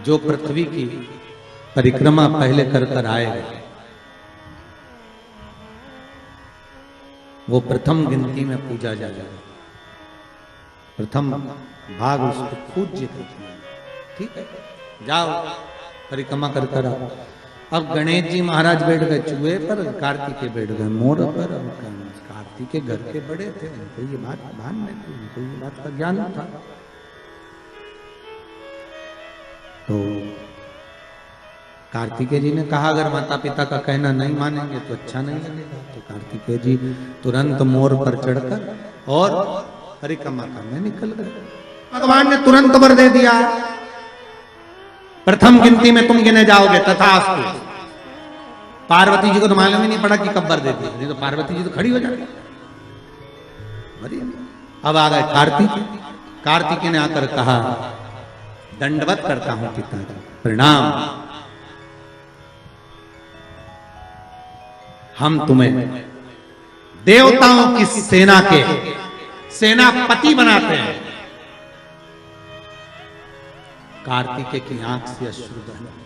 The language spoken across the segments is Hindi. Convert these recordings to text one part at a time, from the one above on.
जो पृथ्वी की परिक्रमा पहले कर कर आएगा वो प्रथम गिनती में पूजा जाएगा, प्रथम भाग उसको पूज्य करते हैं। ठीक है, जाओ परिक्रमा कर कर आओ। अब गणेश जी महाराज बैठ गए चूहे पर, कार्तिकेय बैठ गए मोर पर। कार्तिकेय घर के बड़े थे, उनको ये बात भान नहीं थी, उनको ये बात का ज्ञान था। तो कार्तिकेय जी ने कहा अगर माता पिता का कहना नहीं मानेंगे तो अच्छा नहीं लगेगा। तो कार्तिकेय जी तुरंत मोर पर चढ़कर और परिक्रमा करने निकल गए। भगवान ने तुरंत वर दे दिया, प्रथम गिनती में तुम गिने जाओगे तथास्तु। पार्वती जी को तो मालूम ही नहीं पड़ा कि कब वर दे दिया, नहीं तो पार्वती जी तो खड़ी हो जाती। अब आ गए कार्तिकेय ने आकर कहा दंडवत करता हूं पिताजी, प्रणाम। हम तुम्हें देवताओं की सेना के सेनापति बनाते हैं। कार्तिकेय की आंख से अश्रु बहे।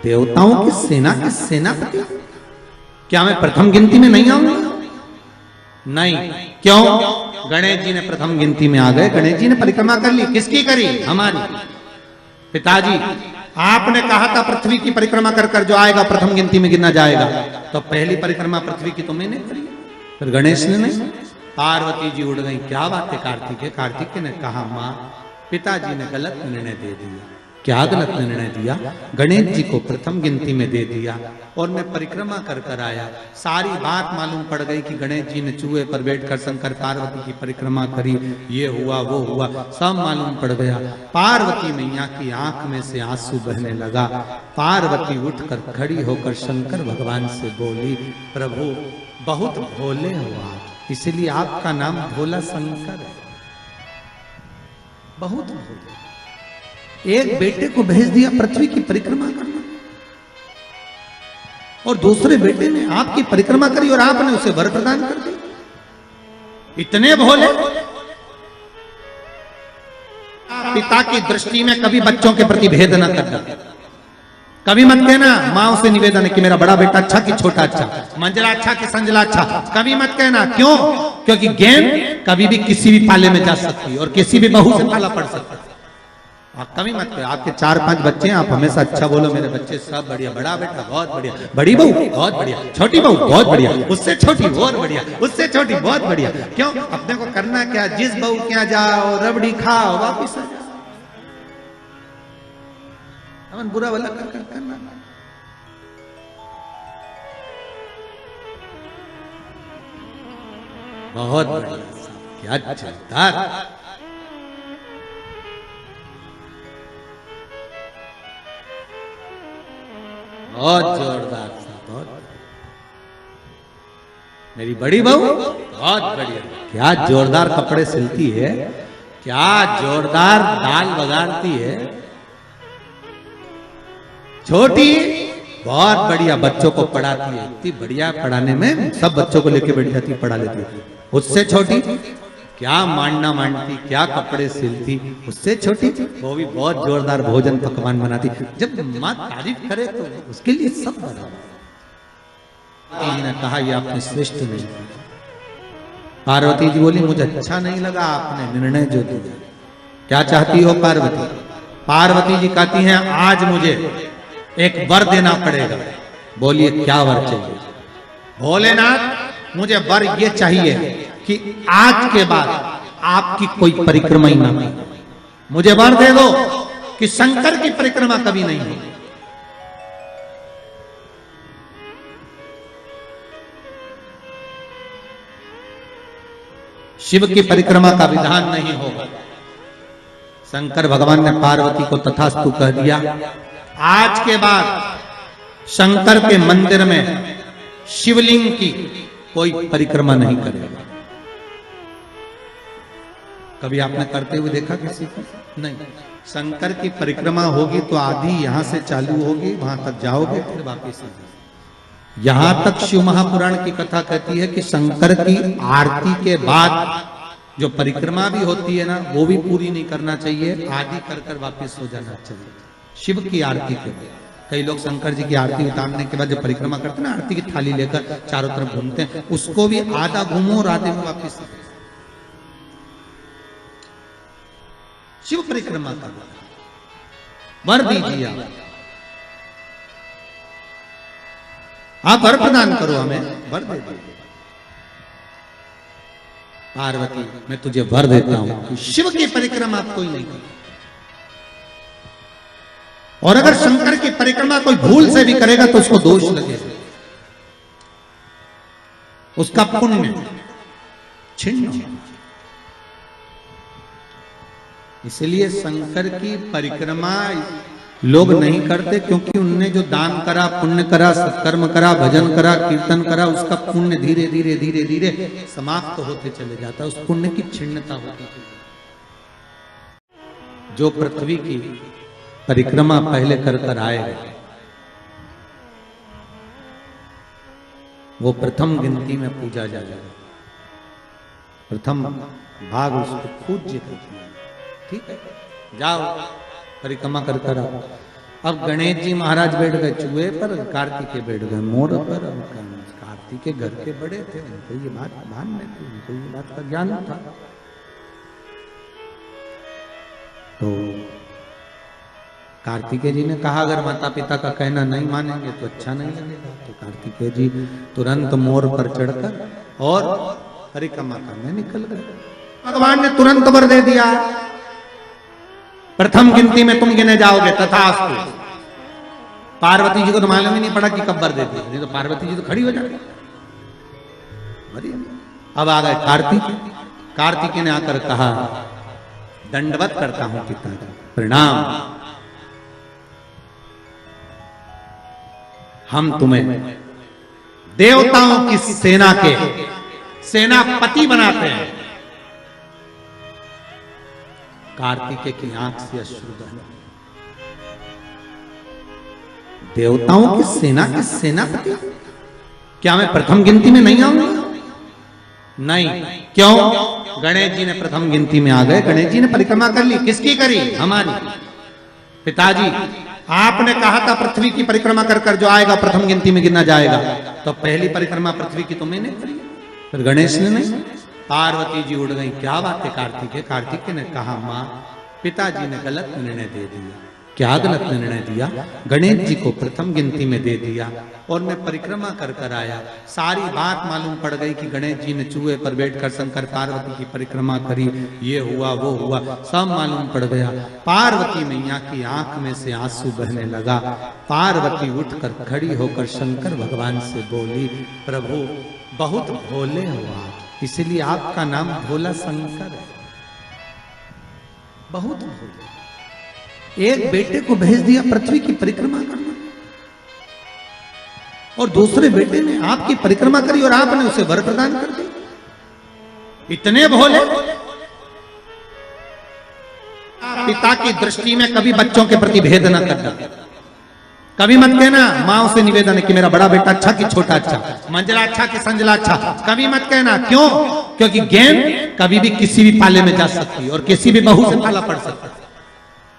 देवताओं की सेना के सेनापति? क्या मैं प्रथम गिनती में नहीं आऊंगा? नहीं। क्यों? गणेश जी ने प्रथम गिनती में आ गए। गणेश जी ने परिक्रमा कर ली। किसकी करी? हमारी। पिताजी आपने कहा था पृथ्वी की परिक्रमा कर कर जो आएगा प्रथम गिनती में गिना जाएगा, तो पहली परिक्रमा पृथ्वी की तुमने नहीं करी, फिर गणेश ने नहीं। पार्वती जी उड़ गई। क्या बात है कार्तिकेय ने कहा मां पिताजी ने गलत निर्णय दे दिया। क्या गलत निर्णय दिया? गणेश जी को प्रथम गिनती में दे दिया और मैं परिक्रमा कर कर आया। सारी बात मालूम पड़ गई कि गणेश जी ने चूहे पर बैठकर शंकर पार्वती की परिक्रमा करी, ये हुआ वो हुआ, सब मालूम पड़ गया। पार्वती मैया की आंख में से आंसू बहने लगा। पार्वती उठकर खड़ी होकर शंकर भगवान से बोली, प्रभु बहुत भोले हो आप, इसलिए आपका नाम भोला शंकर है। बहुत भोले। एक बेटे को भेज दिया पृथ्वी की परिक्रमा करना और दूसरे बेटे ने आपकी परिक्रमा करी और आपने उसे वर प्रदान कर दिया। इतने भोले। पिता की दृष्टि में कभी बच्चों के प्रति भेद न करना। कभी मत कहना मां से निवेदन है कि मेरा बड़ा बेटा अच्छा कि छोटा अच्छा, मंजला अच्छा कि संजला अच्छा, कभी मत कहना। क्यों? क्योंकि गेंद कभी भी किसी भी पाले में जा सकती है और किसी भी बहू से पाला पड़ सकता है। आप कभी मत करो। आपके 4-5 बच्चे हैं, आप हमेशा अच्छा बोलो मेरे बच्चे सब बढ़िया, बड़ा बेटा बहुत बढ़िया, बड़ी बहू बहुत बढ़िया, छोटी बहू बहुत बढ़िया, उससे छोटी बहुत बढ़िया, उससे छोटी बहुत बढ़िया। क्यों? अपने को करना क्या? जिस बहू के यहाँ जाओ रबड़ी खाओ वापिस आ जाओ। हमन बुरा वाला करना। बहुत बढ़िया, क्या चलता। बहुत जोरदार था, बहुत। मेरी बड़ी बहू बहुत बढ़िया, क्या जोरदार कपड़े सिलती है, क्या जोरदार दाल बगाड़ती है। छोटी बहुत बढ़िया बच्चों को पढ़ाती है, इतनी बढ़िया पढ़ाने में, सब बच्चों को लेके बैठ जाती, पढ़ा लेती है। उससे छोटी क्या मांडना मांडती, क्या कपड़े सिलती। उससे छोटी वो भी बहुत जोरदार भोजन पकवान बनाती। जब माँ तारीफ करे तो उसके लिए सब बराबर। ने कहा ये आपने श्रेष्ठ नहीं किया। पार्वती जी बोली मुझे अच्छा नहीं लगा आपने निर्णय जो दिया। क्या चाहती हो पार्वती? पार्वती जी कहती हैं आज मुझे एक वर देना पड़ेगा। बोलिए क्या वर चाहिए? भोलेनाथ मुझे वर ये चाहिए कि आज के बाद आपकी कोई परिक्रमा ही ना हो। मुझे वर दे दो कि शंकर की परिक्रमा कभी नहीं होगी। शिव की परिक्रमा का विधान नहीं होगा। शंकर भगवान ने पार्वती को तथास्तु कह दिया। आज के बाद शंकर के मंदिर में शिवलिंग की कोई परिक्रमा नहीं करेगा। कभी आपने करते हुए देखा किसी को? नहीं। शंकर की परिक्रमा होगी तो आधी यहां से चालू होगी, वहां तक जाओगे फिर वापस आएंगे। यहां तक शिव महापुराण की कथा कहती है कि शंकर की आरती के बाद जो परिक्रमा भी होती है ना वो भी पूरी नहीं करना चाहिए, आदि कर कर वापिस हो जाना चाहिए। शिव की आरती के बाद कई लोग शंकर जी की आरती उतारने के बाद जब परिक्रमा करते हैं ना, आरती की थाली लेकर चारों तरफ घूमते हैं, उसको भी आधा घूमो और आधे में वापिस। शिव परिक्रमा का वर दीजिए, आप वर प्रदान करो, हमें वर दे दो। पार्वती मैं तुझे वर देता हूं कि शिव की परिक्रमा कोई नहीं करे, और अगर शंकर की परिक्रमा कोई भूल से भी करेगा तो उसको दोष लगेगा, उसका पुण्य छिन्न होगा। इसलिए शंकर की परिक्रमा लोग नहीं करते, क्योंकि उनने जो दान करा, पुण्य करा, सत्कर्म करा, भजन करा, कीर्तन करा, उसका पुण्य धीरे धीरे धीरे धीरे समाप्त होते चले जाता है, उस पुण्य की छिन्नता होती है। जो पृथ्वी की परिक्रमा पहले कर कर आएगा वो प्रथम गिनती में पूजा जाएगा, प्रथम भाग उसको पूज्य करते हैं। ठीक है, जाओ परिक्रमा कर कर आओ। अब गणेश जी महाराज बैठ गए चूहे पर, कार्तिकेय बैठ गए मोर पर। अब कार्तिकेय घर के बड़े थे, उनको ये बात भान नहीं थी, उनको ये बात का ज्ञान था। तो कार्तिकेय जी ने कहा अगर माता पिता का कहना नहीं मानेंगे तो अच्छा नहीं लगेगा। तो कार्तिकेय जी तुरंत मोर पर चढ़कर और परिक्रमा करने निकल गए। भगवान ने तुरंत वर दे दिया, प्रथम गिनती में तुम गिने जाओगे तथास्तु। पार्वती जी को तो मालूम ही नहीं पड़ा कि कब वर दे दिया, नहीं तो पार्वती जी तो खड़ी हो जाती। अब आ गए कार्तिकेय ने आकर कहा दंडवत करता हूं पिताजी, प्रणाम, हम तुम्हें देवताओं की सेना के सेनापति बनाते हैं। कार्तिकेय की आंख से अश्रु बहे। देवताओं की सेना के सेनापति? क्या मैं प्रथम गिनती में नहीं आऊंगा? नहीं। क्यों? गणेश जी ने प्रथम गिनती में आ गए, गणेश जी ने परिक्रमा कर ली। किसकी करी? हमारी। पिताजी आपने कहा था पृथ्वी की परिक्रमा कर कर जो आएगा प्रथम गिनती में गिना जाएगा, तो पहली परिक्रमा पृथ्वी की तुमने करी, फिर गणेश ने नहीं। पार्वती जी उड़ गई, क्या बात है कार्तिकेय ने कहा मां पिताजी ने गलत निर्णय दे दिया। क्या गलत निर्णय दिया? गणेश जी को प्रथम गिनती में दे दिया और मैं परिक्रमा कर कर आया। सारी बात मालूम पड़ गई कि गणेश जी ने चूहे पर बैठकर शंकर पार्वती की परिक्रमा करी, ये हुआ वो हुआ, सब मालूम पड़ गया। पार्वती मैया की आंख में से आंसू बहने लगा। पार्वती उठकर खड़ी होकर शंकर भगवान से बोली, प्रभु बहुत भोले हो आप, इसलिए आपका नाम भोला शंकर है। बहुत भोले। एक बेटे को भेज दिया पृथ्वी की परिक्रमा करना, और दूसरे बेटे ने आपकी परिक्रमा करी और आपने उसे वर प्रदान कर दिया। इतने भोले। पिता की दृष्टि में कभी बच्चों के प्रति भेद न करना। कभी मत कहना माँ से निवेदन है कि मेरा बड़ा बेटा अच्छा कि छोटा अच्छा, मंजला अच्छा कि संजला अच्छा, कभी मत कहना। क्यों? क्योंकि गेंद कभी भी किसी भी पाले में जा सकती है और किसी भी बहू से पाला पड़ सकता है।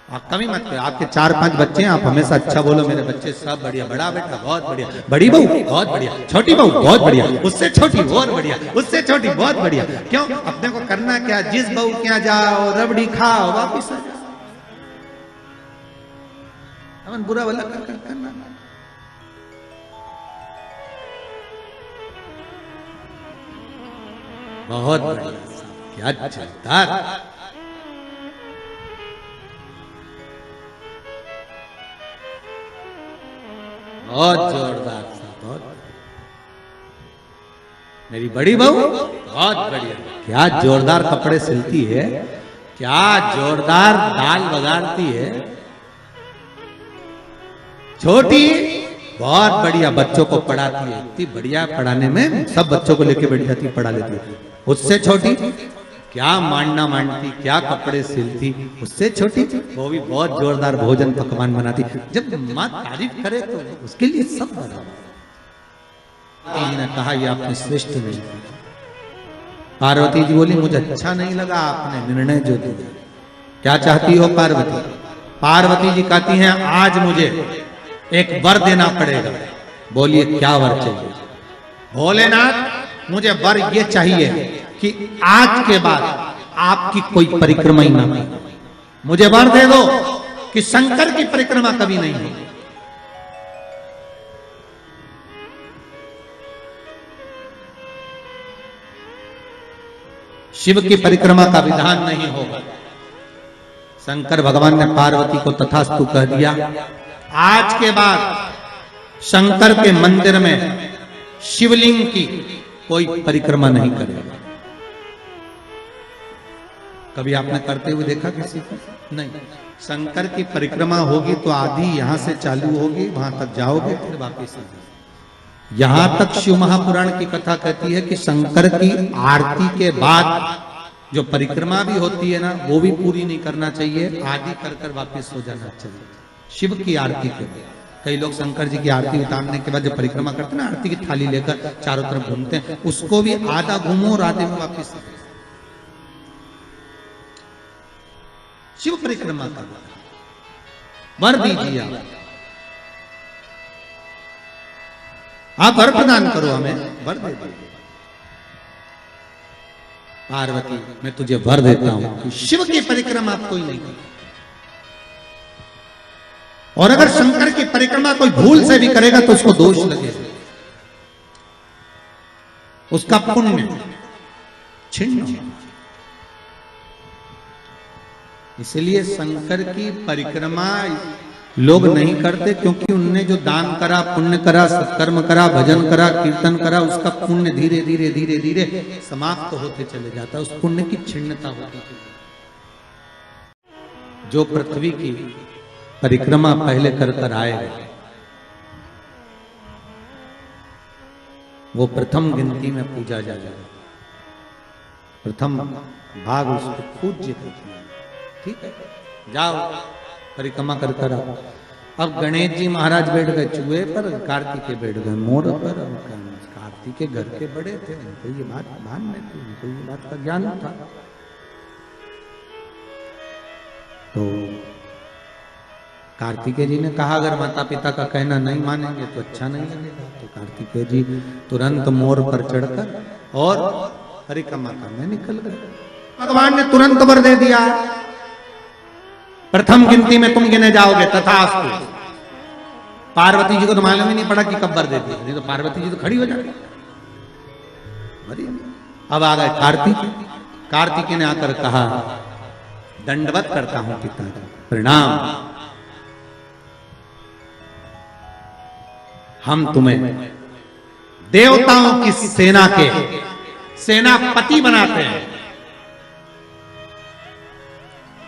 आप कभी मत कहो, आपके 4-5 बच्चे हैं, आप हमेशा अच्छा बोलो मेरे बच्चे सब बढ़िया, बड़ा बेटा बहुत बढ़िया, बड़ी बहू बहुत बढ़िया, छोटी बहू बहुत बढ़िया, उससे छोटी और बढ़िया, उससे छोटी बहुत बढ़िया। क्यों? अपने को करना क्या, जिस बहू के यहाँ जाओ रबड़ी खाओ वापिस आ जाओ। अपन बुरा भला करना। बहुत बढ़िया, क्या चलता। बहुत जोरदार था, बहुत। मेरी बड़ी बहू बहुत बढ़िया, क्या जोरदार कपड़े सिलती है, क्या जोरदार दाल बघारती है। छोटी बहुत बढ़िया, बच्चों को पढ़ाती है, इतनी बढ़िया पढ़ाने में, सब बच्चों को लेके बैठ जाती, पढ़ा लेती है। उससे छोटी क्या मांडना मांडती, क्या कपड़े सिलती। उससे छोटी वो भी बहुत जोरदार भोजन पकवान बनाती। जब माँ तारीफ करे तो उसके लिए सब बना। ने कहा ये आपने श्रेष्ठ नहीं किया, पार्वती जी बोली मुझे अच्छा नहीं लगा आपने निर्णय जो दिया। क्या चाहती हो पार्वती? पार्वती जी कहती हैं आज मुझे एक वर देना पड़ेगा। बोलिए क्या वर चाहिए? भोलेनाथ मुझे वर ये चाहिए कि आज के बाद आपकी कोई परिक्रमा ही ना हो। मुझे वर दे दो कि शंकर की परिक्रमा कभी नहीं होगी। शिव की परिक्रमा का विधान नहीं होगा। शंकर भगवान ने पार्वती को तथास्तु कह दिया। आज के बाद शंकर के मंदिर में शिवलिंग की कोई परिक्रमा नहीं करेगा। कभी आपने करते हुए देखा किसी को? नहीं। शंकर की परिक्रमा होगी तो आधी यहां से चालू होगी, वहां तक जाओगे फिर वापस यहां तक शिव महापुराण की कथा कहती है कि शंकर की आरती के बाद जो परिक्रमा भी होती है ना वो भी पूरी नहीं करना चाहिए, आदि कर कर वापस हो जाना चाहिए। शिव की आरती के बाद कई लोग शंकर जी की आरती उतारने के बाद जो परिक्रमा करते हैं ना, आरती की थाली लेकर चारों तरफ घूमते हैं, उसको भी आधा घूमो और आधे में वापस। शिव परिक्रमा का वर दीजिए आप वर प्रदान करो, हमें वर दे दो। पार्वती मैं तुझे वर देता हूं कि शिव की परिक्रमा कोई नहीं करे, और अगर शंकर की परिक्रमा कोई भूल से भी करेगा तो उसको दोष लगेगा, उसका पुण्य छिन्न। इसलिए शंकर की परिक्रमा लोग नहीं करते क्योंकि उनने जो दान करा, पुण्य करा, सत्कर्म करा, भजन करा, कीर्तन करा, उसका पुण्य धीरे धीरे धीरे धीरे समाप्त होते चले जाता है, उस पुण्य की छिन्नता होती है। जो पृथ्वी की परिक्रमा पहले कर कर आए वो प्रथम गिनती में पूजा जाएगा, प्रथम भाग उसको पूज्य कहते हैं। ठीक है, जाओ परिक्रमा कर कर आओ। अब गणेश जी महाराज बैठ गए चूहे पर, कार्तिकेय बैठ गए मोर पर। कार्तिकेय घर के बड़े थे, उनको ये बात भान में थी, उनको ये बात का ज्ञान था। तो कार्तिकेय जी ने कहा अगर माता पिता का कहना नहीं मानेंगे तो अच्छा नहीं लगेगा। तो कार्तिकेय जी तुरंत मोर पर चढ़कर और परिक्रमा करने निकल गए। भगवान ने तुरंत वर दे दिया, प्रथम गिनती में तुम गिने जाओगे तथास्तु। पार्वती जी को तो मालूम ही नहीं पड़ा कि कब वर दे दिया, नहीं तो पार्वती जी तो खड़ी हो जाती। अब आ गए कार्तिकेय ने आकर कहा दंडवत करता हूं पिताजी, प्रणाम। हम तुम्हें देवताओं की सेना के सेनापति बनाते हैं।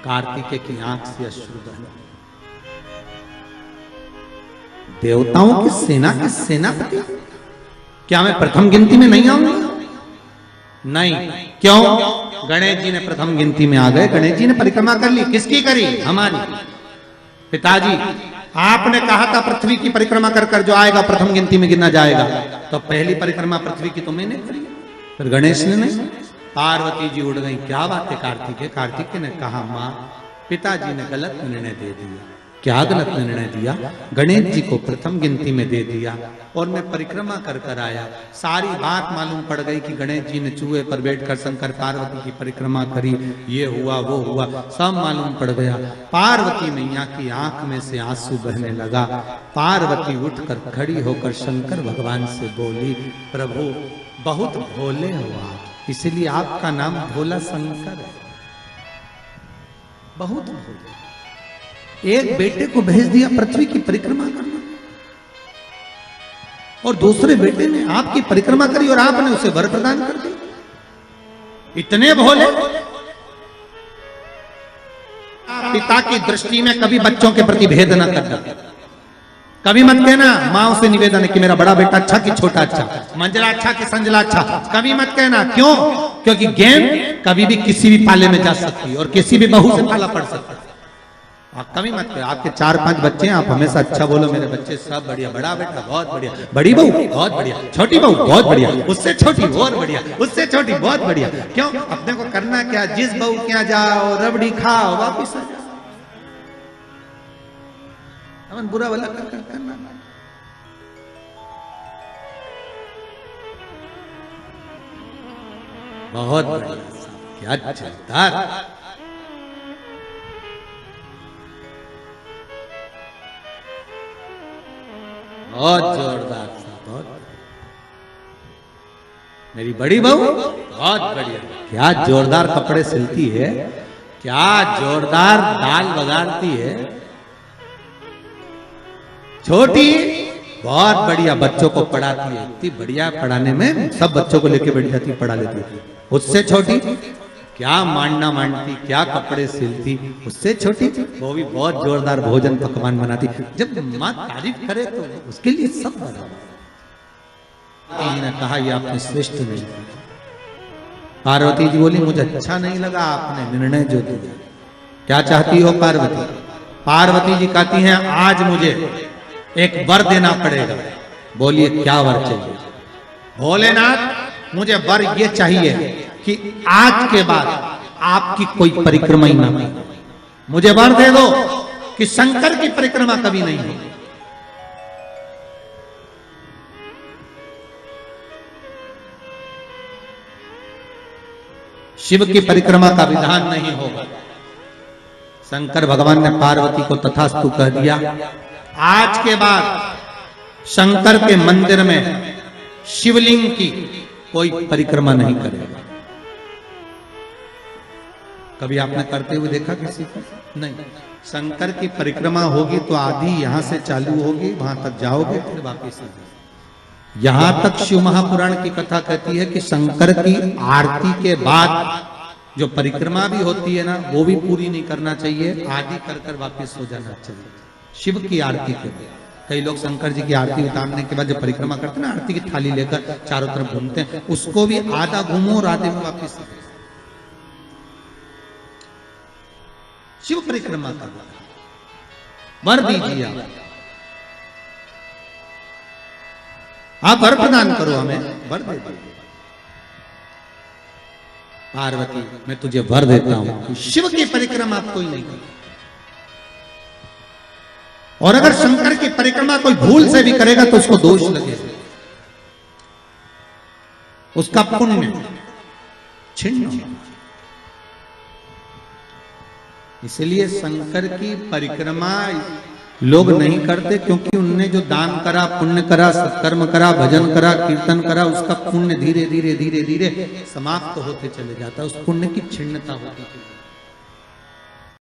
कार्तिकेय की आंख से अश्रु बहे। देवताओं की सेना के सेनापति? क्या मैं प्रथम गिनती में नहीं आऊंगा? नहीं। क्यों? गणेश जी ने प्रथम गिनती में आ गए। गणेश जी ने परिक्रमा कर ली। किसकी करी? हमारी। पिताजी आपने कहा था पृथ्वी की परिक्रमा कर कर जो आएगा प्रथम गिनती में गिना जाएगा, तो पहली परिक्रमा पृथ्वी की तो मैंने करी, फिर गणेश ने नहीं। पार्वती जी उड़ गई। क्या बात है कार्तिकेय ने कहा मां पिताजी ने गलत निर्णय दे दिया। क्या गलत निर्णय दिया? गणेश जी को प्रथम गिनती में दे दिया और मैं परिक्रमा कर कर आया। सारी बात मालूम पड़ गई कि गणेश जी ने चूहे पर बैठकर शंकर पार्वती की परिक्रमा करी, ये हुआ वो हुआ, सब मालूम पड़ गया। पार्वती मैया की आंख में से आंसू बहने लगा। पार्वती उठकर खड़ी होकर शंकर भगवान से बोली, प्रभु बहुत भोले हो आप, इसलिए आपका नाम भोला शंकर है। बहुत भोले। एक बेटे को भेज दिया पृथ्वी की परिक्रमा करना, और दूसरे बेटे ने आपकी परिक्रमा करी और आपने उसे वर प्रदान कर दिया। इतने भोले। पिता की दृष्टि में कभी बच्चों के प्रति भेद न करना। कभी मत कहना माँ से निवेदन है कि मेरा बड़ा बेटा अच्छा कि छोटा अच्छा, मंजला अच्छा कि संजला अच्छा, कभी मत कहना। क्यों? क्योंकि गेंद कभी भी किसी भी पाले में जा सकती है और किसी भी बहू से पाला पड़ सकता है। आप कमी मत करो, आपके 4-5 बच्चे हैं, आप हमेशा अच्छा बोलो, मेरे बच्चे सब बढ़िया, बड़ा बेटा बहुत बढ़िया, बड़ी बहू बहुत बढ़िया, छोटी बहू बहुत बढ़िया, उससे छोटी और बढ़िया, उससे छोटी बहुत बढ़िया। क्यों? अपने को करना क्या, जिस बहू के यहाँ जाओ रबड़ी खाओ वापिस आ जाओ, अपन बुरा भला करना। बहुत बढ़िया, क्या चलता, बहुत जोरदार था, बहुत। मेरी बड़ी बहू बहुत बढ़िया, क्या जोरदार कपड़े सिलती है, क्या जोरदार दाल बघारती है। छोटी बहुत बढ़िया, बच्चों को पढ़ाती है, इतनी बढ़िया पढ़ाने में, सब बच्चों को लेके बैठ जाती, पढ़ा लेती है। उससे छोटी क्या मांडना मांडती, क्या कपड़े सिलती, उससे छोटी वो भी बहुत जोरदार भोजन पकवान बनाती। जब माँ तारीफ करे तो उसके लिए सब बना। ने कहा ये आपने श्रेष्ठ नहीं किया। पार्वती जी बोली मुझे अच्छा नहीं लगा आपने निर्णय जो दिया। क्या चाहती हो पार्वती? पार्वती जी कहती हैं आज मुझे एक वर देना पड़ेगा। बोलिए क्या वर चाहिए? भोलेनाथ मुझे वर ये चाहिए कि आज के बाद आपकी कोई परिक्रमा ही ना हो। मुझे वर दे दो कि शंकर की परिक्रमा कभी नहीं होगी। शिव की परिक्रमा का विधान नहीं होगा। शंकर भगवान ने पार्वती को तथास्तु कह दिया। आज के बाद शंकर के मंदिर में शिवलिंग की कोई परिक्रमा नहीं करेगा। कभी आपने करते हुए देखा किसी को? नहीं। शंकर की परिक्रमा होगी तो आधी यहां से चालू होगी, वहां तक जाओगे फिर वापस आ जाओगे। यहां तक शिव महापुराण की कथा कहती है कि शंकर की आरती के बाद जो परिक्रमा भी होती है ना, वो भी पूरी नहीं करना चाहिए, आदि कर कर वापिस हो जाना चाहिए। शिव की आरती के कई लोग शंकर जी की आरती उतारने के बाद जो परिक्रमा करते हैं ना, आरती की थाली लेकर चारों तरफ घूमते हैं, उसको भी आधा घूमो और आधे में वापिस। शिव परिक्रमा का वर दीजिए आप वर प्रदान करो, हमें वर दे दो। पार्वती मैं तुझे वर देता हूं कि शिव की परिक्रमा कोई नहीं करे, और अगर शंकर की परिक्रमा कोई भूल से भी करेगा तो उसको दोष लगेगा, उसका पुण्य छिन्न। इसलिए शंकर की परिक्रमा लोग नहीं करते, क्योंकि उनने जो दान करा, पुण्य करा, सत्कर्म करा, भजन करा, कीर्तन करा, उसका पुण्य धीरे धीरे धीरे धीरे समाप्त होते चले जाता है, उस पुण्य की छिन्नता होती है।